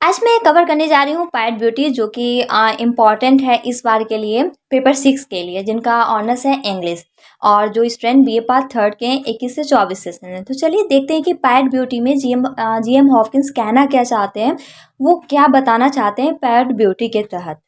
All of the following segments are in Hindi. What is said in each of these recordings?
आज मैं कवर करने जा रही हूँ पायट ब्यूटी जो कि इम्पॉर्टेंट है इस बार के लिए पेपर 6 के लिए जिनका ऑनर्स है इंग्लिश और जो स्टूडेंट बीए पार्ट थर्ड के 21 से 24 सेशन है। तो चलिए देखते हैं कि पायट ब्यूटी में जीएम हॉपकिंस कहना क्या चाहते हैं, वो क्या बताना चाहते हैं पायट ब्यूटी के तहत।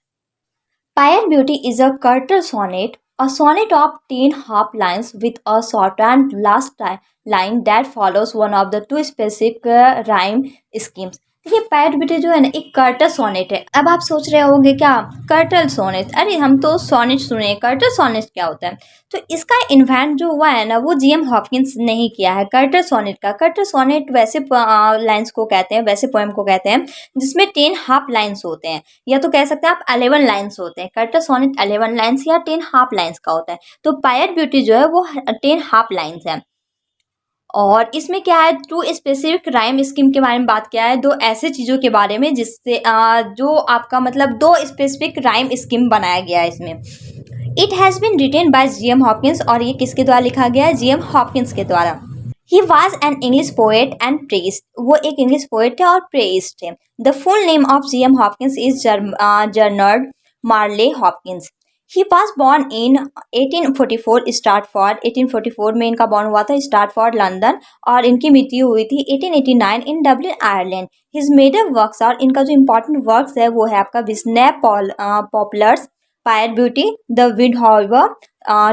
Pied beauty is a curtal sonnet, a sonnet of 10 half lines with a shortened last line that follows one of the two specific rhyme schemes। देखिए पायट ब्यूटी जो है ना एक कर्टल सोनेट है। अब आप सोच रहे होंगे क्या कर्टल सोनेट, अरे हम तो सोनेट सुने हैं, कर्टल सोनेट क्या होता है। तो इसका इन्वेंट जो हुआ है ना वो जीएम हॉपकिंस ने ही किया है। कर्टल सोनेट का, कर्टल सोनेट वैसे लाइन्स को कहते हैं, वैसे पोएम को कहते हैं जिसमें 10 हाफ लाइन्स होते हैं, या तो कह सकते हैं आप 11 लाइन्स होते हैं। कर्टल सोनेट 11 लाइन्स या 10 हाफ लाइन्स का होता है। तो पायट ब्यूटी जो है वो 10 हाफ लाइन्स है और इसमें क्या है, टू स्पेसिफिक राइम स्कीम के बारे में बात किया है, दो ऐसे चीज़ों के बारे में जिससे जो आपका मतलब दो स्पेसिफिक राइम स्कीम बनाया गया है इसमें। It has been written by GM Hopkins, और ये किसके द्वारा लिखा गया है, जीएम हॉपकिंस के द्वारा। He was an English poet and priest, वो एक इंग्लिश पोएट थे और प्रेस्ट थे। The full name of G M Hopkins is Gerard Manley Hopkins. He was born in 1844 Stratford, 1844 में इनका बॉर्न हुआ था स्टार्टफोर्ड लंदन, और इनकी मृत्यु हुई थी 1889 in Dublin Ireland. His major works, और इनका जो इंपॉर्टेंट वर्क्स है वो है आपका Binsey poplars, pied beauty, the windhover,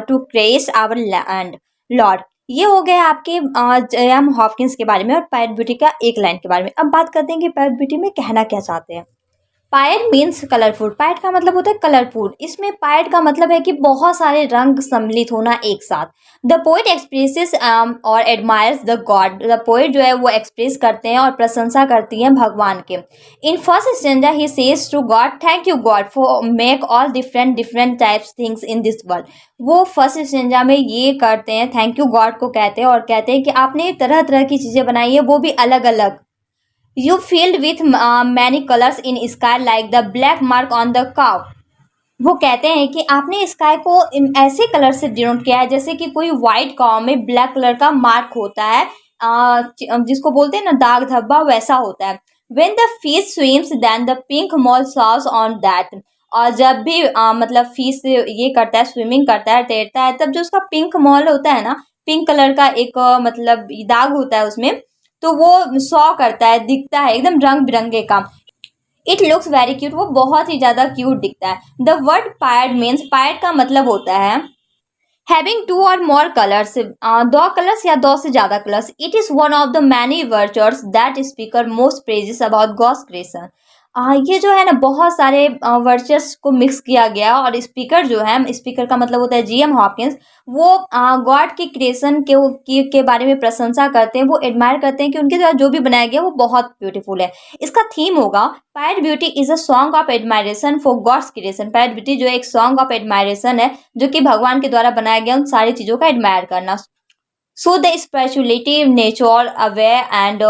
to Christ our land lord. ये हो गया आपके जीएम हॉपकिंस के बारे में और पायट ब्यूटी का एक लाइन के बारे में। अब बात करते हैं कि पायट ब्यूटी में कहना क्या चाहते हैं। पायट मीन्स कलरफुल, पायट का मतलब होता है कलरफुल। इसमें पायट का मतलब है कि बहुत सारे रंग सम्मिलित होना एक साथ। द पोएट एक्सप्रेसेस और admires the God, the poet जो है वो एक्सप्रेस करते हैं और प्रशंसा करती हैं भगवान के। In first stanza he says to God, thank you God for make all different types things in this world. वो फर्स्ट स्टैंजा में ये करते हैं, थैंक यू गॉड को कहते हैं और कहते हैं कि आपने तरह तरह की चीज़ें बनाई है, वो भी अलग अलग। You filled with many colors in sky like the black mark on the cow। वो कहते हैं कि आपने स्काई को ऐसे कलर से डिनोट किया है जैसे कि कोई वाइट काव में ब्लैक कलर का मार्क होता है, जिसको बोलते हैं ना दाग धब्बा, वैसा होता है। When the fish swims then the pink mole shows on that। और जब भी मतलब फिश ये करता है, स्विमिंग करता है, तैरता है, तब जो उसका पिंक मॉल होता है ना, पिंक कलर का एक मतलब दाग होता है उसमें, तो वो शो करता है, दिखता है एकदम रंग बिरंगे का। इट लुक्स वेरी क्यूट, वो बहुत ही ज़्यादा क्यूट दिखता है। द वर्ड पायट मीन्स, पायट का मतलब होता है हैविंग टू और मोर कलर्स, दो कलर्स या दो से ज़्यादा colours. It is one of the many vultures that speaker most praises about God's creation. ये जो है ना बहुत सारे वर्चर्स को मिक्स किया गया, और स्पीकर जो है, स्पीकर का मतलब होता है जीएम हॉपकिंस, वो गॉड की क्रिएशन के बारे में प्रशंसा करते हैं, वो एडमायर करते हैं कि उनके द्वारा जो भी बनाया गया वो बहुत ब्यूटीफुल है। इसका थीम होगा pied beauty is a song of admiration for God's creation. Pied beauty जो एक सॉन्ग ऑफ एडमायरेशन है जो कि भगवान के द्वारा बनाया गया उन सारी चीज़ों का एडमायर करना। So the spirituality, nature, aware and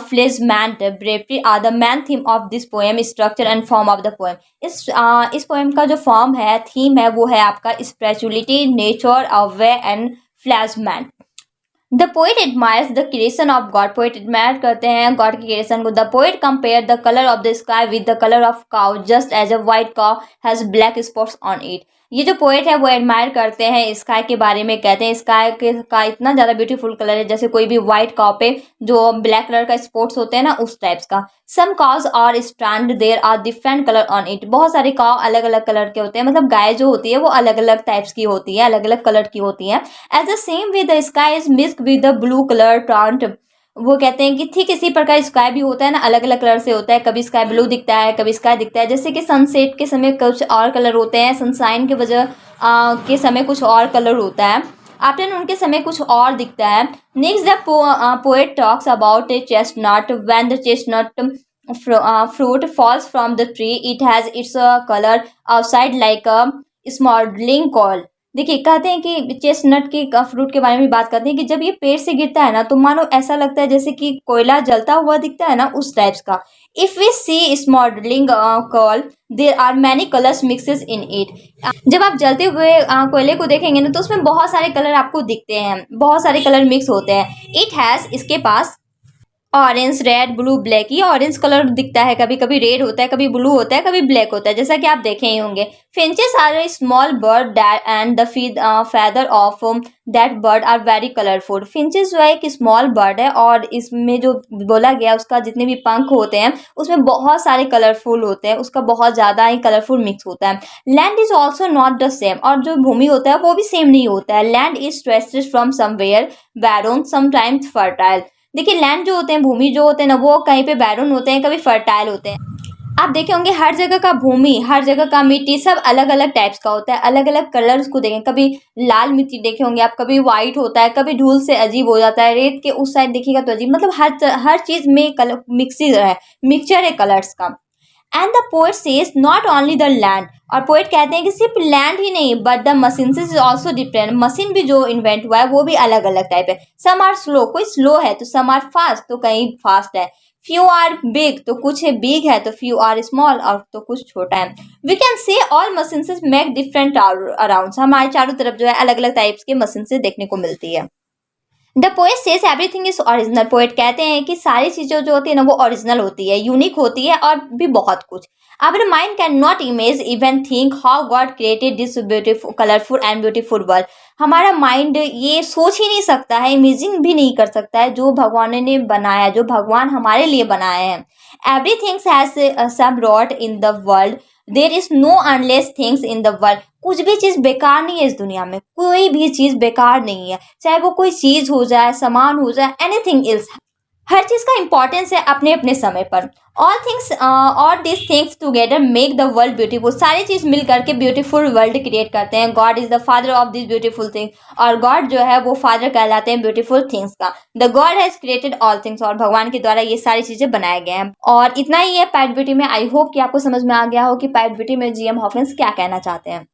fleshment, bravery are the main theme of this poem, structure and form of the poem। इस poem का जो form है, theme है, वो है आपका spirituality, nature, aware and fleshment। The poet admires the creation of God, poet admire करते हैं गॉड की क्रिएशन को। The poet compare the colour of the sky with the colour of cow just as a white cow has black spots on it. ये जो पोएट है वो एडमायर करते हैं स्काई के बारे में, कहते हैं स्काई के का इतना ज़्यादा ब्यूटीफुल कलर है जैसे कोई भी वाइट काउ पे जो ब्लैक कलर का स्पॉट्स होते हैं ना, उस टाइप्स का। Some cows are stand there are different colour on it, बहुत सारे काउ अलग अलग कलर के होते हैं, मतलब गाय जो होती है वो अलग अलग टाइप्स की होती है, अलग अलग कलर की होती है। As the same way the sky is mixed with the blue colour tint. वो कहते हैं कि ठीक इसी प्रकार स्काई भी होता है ना, अलग अलग कलर से होता है, कभी स्काई ब्लू दिखता है, कभी स्काई दिखता है, जैसे कि सनसेट के समय कुछ और कलर होते हैं, सनशाइन के वजह के समय कुछ और कलर होता है, आफ्टरनून के समय कुछ और दिखता है। Next the poet talks about A chestnut, when the chestnut fruit falls from the tree it has its color outside like a smoldering coal। देखिए कहते हैं कि चेस्टनट के फ्रूट के बारे में बात करते हैं कि जब ये पेड़ से गिरता है ना तो मानो ऐसा लगता है जैसे कि कोयला जलता हुआ दिखता है ना, उस टाइप्स का। If we see smouldering coal there are many colours mixes in it. जब आप जलते हुए कोयले को देखेंगे ना तो उसमें बहुत सारे कलर आपको दिखते हैं, बहुत सारे कलर मिक्स होते हैं। इट हैज़, इसके पास ऑरेंज, रेड, ब्लू, ब्लैक, ये ऑरेंज कलर दिखता है, कभी कभी रेड होता है, कभी ब्लू होता है, कभी ब्लैक होता है, जैसा कि आप देखे ही होंगे। Finches are a small bird and the feather of that bird are very colourful. Finches जो है एक स्मॉल बर्ड है और इसमें जो बोला गया उसका जितने भी पंख होते हैं उसमें बहुत सारे कलरफुल होते हैं, उसका बहुत ज़्यादा ही कलरफुल मिक्स होता है। Land is also not the same, और जो भूमि होता है वो भी सेम नहीं होता है। Land is stretched from somewhere barren sometimes fertile. देखिए लैंड जो होते हैं, भूमि जो होते हैं ना, वो कहीं पे बैरून होते हैं, कभी फर्टाइल होते हैं। आप देखे होंगे हर जगह का भूमि, हर जगह का मिट्टी सब अलग अलग टाइप्स का होता है, अलग अलग कलर्स को देखें। कभी लाल मिट्टी देखे होंगे आप, कभी वाइट होता है, कभी धूल से अजीब हो जाता है, रेत के उस साइड देखिएगा तो अजीब, मतलब हर चीज में कलर मिक्सिंग है, मिक्सचर है कलर्स का। And the poet says not only the land, और पोएट कहते हैं कि सिर्फ लैंड ही नहीं but the machine is also different. Machine भी जो इन्वेंट हुआ है वो भी अलग अलग टाइप है। सम आर स्लो, कोई स्लो है तो सम आर फास्ट, तो कहीं फास्ट है। फ्यू आर बिग, तो कुछ है बिग है, तो फ्यू आर स्मॉल, और तो कुछ छोटा है। We can say all machine make different around, हमारे चारों तरफ जो है अलग अलग टाइप्स के मशीन से देखने को मिलती है। The poet says everything is original, poet कहते हैं कि सारी चीज़ें जो होती है ना वो ओरिजिनल होती है, यूनिक होती है, और भी बहुत कुछ। Our mind can not image even think how God created this beautiful colourful and beautiful world. हमारा माइंड ये सोच ही नहीं सकता है, इमेजिन भी नहीं कर सकता है जो भगवान ने बनाया, जो भगवान हमारे लिए बनाए हैं। Everything has some rot in the world, there is no unless things in the world. कुछ भी चीज़ बेकार नहीं है इस दुनिया में, कोई भी चीज़ बेकार नहीं है, चाहे वो कोई चीज़ हो जाए, सामान हो जाए, एनीथिंग एल्स। हर चीज़ का इंपॉर्टेंस है अपने अपने समय पर। All this things together make the world beautiful, सारी चीज़ मिल करके ब्यूटीफुल वर्ल्ड क्रिएट करते हैं। God is the father of this beautiful thing, और गॉड जो है वो फादर कहलाते हैं ब्यूटीफुल थिंग्स का। The God has created all things, और भगवान के द्वारा ये सारी चीज़ें बनाए गए हैं। और इतना ही है पैट ब्यूटी में। आई होप कि आपको समझ में आ गया हो कि पैट ब्यूटी में जीएम हॉकिंस क्या कहना चाहते हैं।